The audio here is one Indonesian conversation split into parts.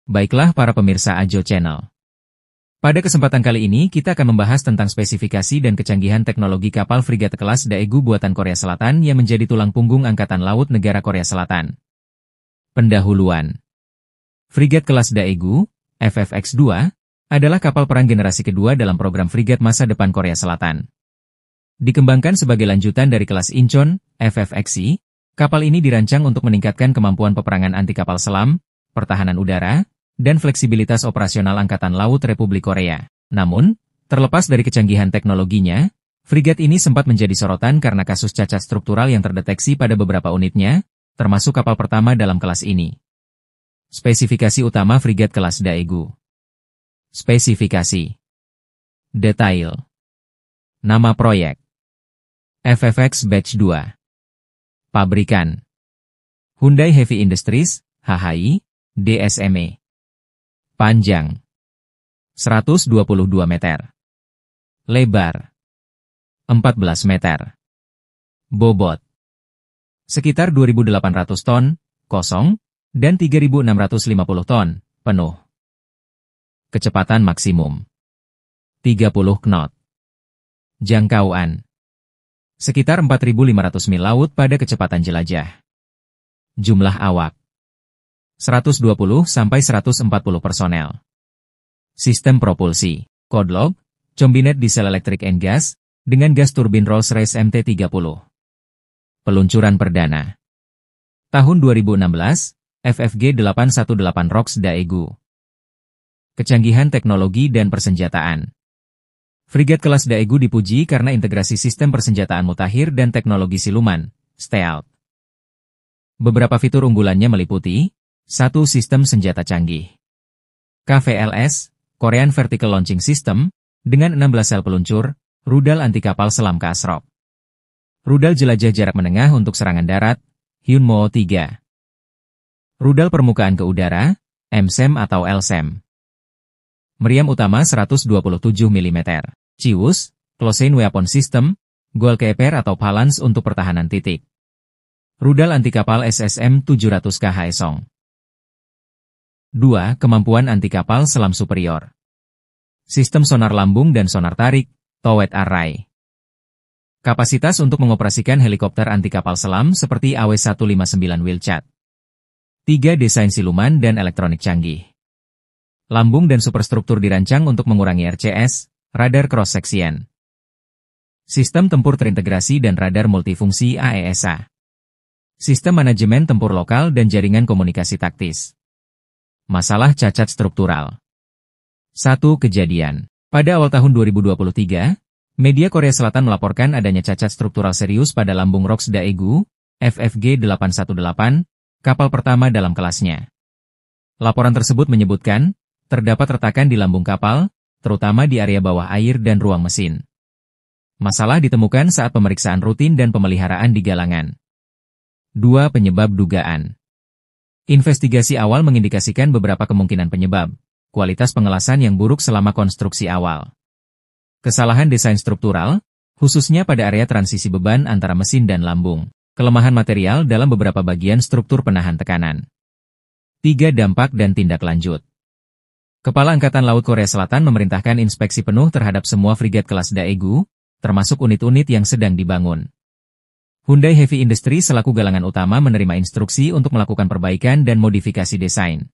Baiklah para pemirsa Ajo Channel. Pada kesempatan kali ini kita akan membahas tentang spesifikasi dan kecanggihan teknologi kapal frigat kelas Daegu buatan Korea Selatan yang menjadi tulang punggung Angkatan Laut Negara Korea Selatan. Pendahuluan. Frigat kelas Daegu, FFX-2, adalah kapal perang generasi kedua dalam program frigat masa depan Korea Selatan. Dikembangkan sebagai lanjutan dari kelas Incheon, FFX-I, kapal ini dirancang untuk meningkatkan kemampuan peperangan anti kapal selam, pertahanan udara, dan fleksibilitas operasional Angkatan Laut Republik Korea. Namun, terlepas dari kecanggihan teknologinya, frigat ini sempat menjadi sorotan karena kasus cacat struktural yang terdeteksi pada beberapa unitnya, termasuk kapal pertama dalam kelas ini. Spesifikasi utama frigat kelas Daegu. Spesifikasi. Detail. Nama proyek. FFX Batch 2. Pabrikan. Hyundai Heavy Industries, HHI, DSME. Panjang. 122 meter. Lebar. 14 meter. Bobot. Sekitar 2.800 ton, kosong, dan 3.650 ton, penuh. Kecepatan maksimum. 30 knot. Jangkauan. Sekitar 4.500 mil laut pada kecepatan jelajah. Jumlah awak. 120-140 personel. Sistem propulsi. Kodlog, Combined Diesel Electric and Gas, dengan gas turbin Rolls-Royce MT-30. Peluncuran perdana. Tahun 2016, FFG-818 ROX Daegu. Kecanggihan teknologi dan persenjataan. Frigat kelas Daegu dipuji karena integrasi sistem persenjataan mutakhir dan teknologi siluman, stealth. Beberapa fitur unggulannya meliputi 1. Sistem senjata canggih. KVLS, Korean Vertical Launching System, dengan 16 sel peluncur, rudal anti kapal selam KASROC. Rudal jelajah jarak menengah untuk serangan darat, Hyunmoo 3. Rudal permukaan ke udara, MSEM atau LSEM. Meriam utama 127 mm. Chiwus, Close-in Weapon System, Goalkeeper atau Palans untuk pertahanan titik. Rudal anti kapal SSM 700 KHSONG. 2. Kemampuan anti kapal selam superior. Sistem sonar lambung dan sonar tarik, Towed Array. Kapasitas untuk mengoperasikan helikopter anti kapal selam seperti AW159 Wheelchat. 3. Desain siluman dan elektronik canggih. Lambung dan superstruktur dirancang untuk mengurangi RCS, radar cross-section. Sistem tempur terintegrasi dan radar multifungsi AESA. Sistem manajemen tempur lokal dan jaringan komunikasi taktis. Masalah cacat struktural. 1. Kejadian. Pada awal tahun 2023, media Korea Selatan melaporkan adanya cacat struktural serius pada lambung ROX Daegu, FFG-818, kapal pertama dalam kelasnya. Laporan tersebut menyebutkan, terdapat retakan di lambung kapal, terutama di area bawah air dan ruang mesin. Masalah ditemukan saat pemeriksaan rutin dan pemeliharaan di galangan. 2. Penyebab dugaan. Investigasi awal mengindikasikan beberapa kemungkinan penyebab. Kualitas pengelasan yang buruk selama konstruksi awal. Kesalahan desain struktural, khususnya pada area transisi beban antara mesin dan lambung. Kelemahan material dalam beberapa bagian struktur penahan tekanan. 3. Dampak dan tindak lanjut. Kepala Angkatan Laut Korea Selatan memerintahkan inspeksi penuh terhadap semua frigat kelas Daegu, termasuk unit-unit yang sedang dibangun. Hyundai Heavy Industries selaku galangan utama menerima instruksi untuk melakukan perbaikan dan modifikasi desain.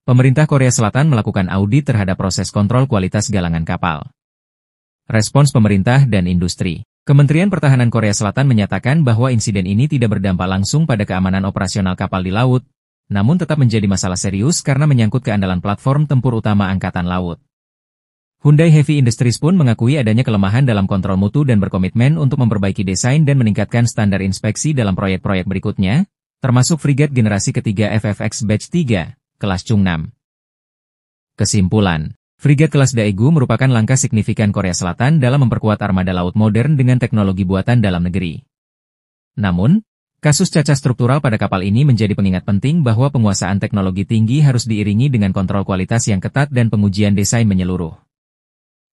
Pemerintah Korea Selatan melakukan audit terhadap proses kontrol kualitas galangan kapal. Respons pemerintah dan industri. Kementerian Pertahanan Korea Selatan menyatakan bahwa insiden ini tidak berdampak langsung pada keamanan operasional kapal di laut, namun tetap menjadi masalah serius karena menyangkut keandalan platform tempur utama Angkatan Laut. Hyundai Heavy Industries pun mengakui adanya kelemahan dalam kontrol mutu dan berkomitmen untuk memperbaiki desain dan meningkatkan standar inspeksi dalam proyek-proyek berikutnya, termasuk frigat generasi ketiga FFX Batch 3, kelas Chungnam. Kesimpulan, frigat kelas Daegu merupakan langkah signifikan Korea Selatan dalam memperkuat armada laut modern dengan teknologi buatan dalam negeri. Namun, kasus cacat struktural pada kapal ini menjadi pengingat penting bahwa penguasaan teknologi tinggi harus diiringi dengan kontrol kualitas yang ketat dan pengujian desain menyeluruh.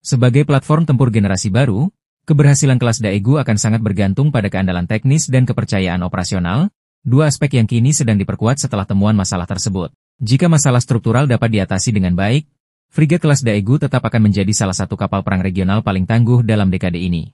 Sebagai platform tempur generasi baru, keberhasilan kelas Daegu akan sangat bergantung pada keandalan teknis dan kepercayaan operasional, dua aspek yang kini sedang diperkuat setelah temuan masalah tersebut. Jika masalah struktural dapat diatasi dengan baik, frigate kelas Daegu tetap akan menjadi salah satu kapal perang regional paling tangguh dalam dekade ini.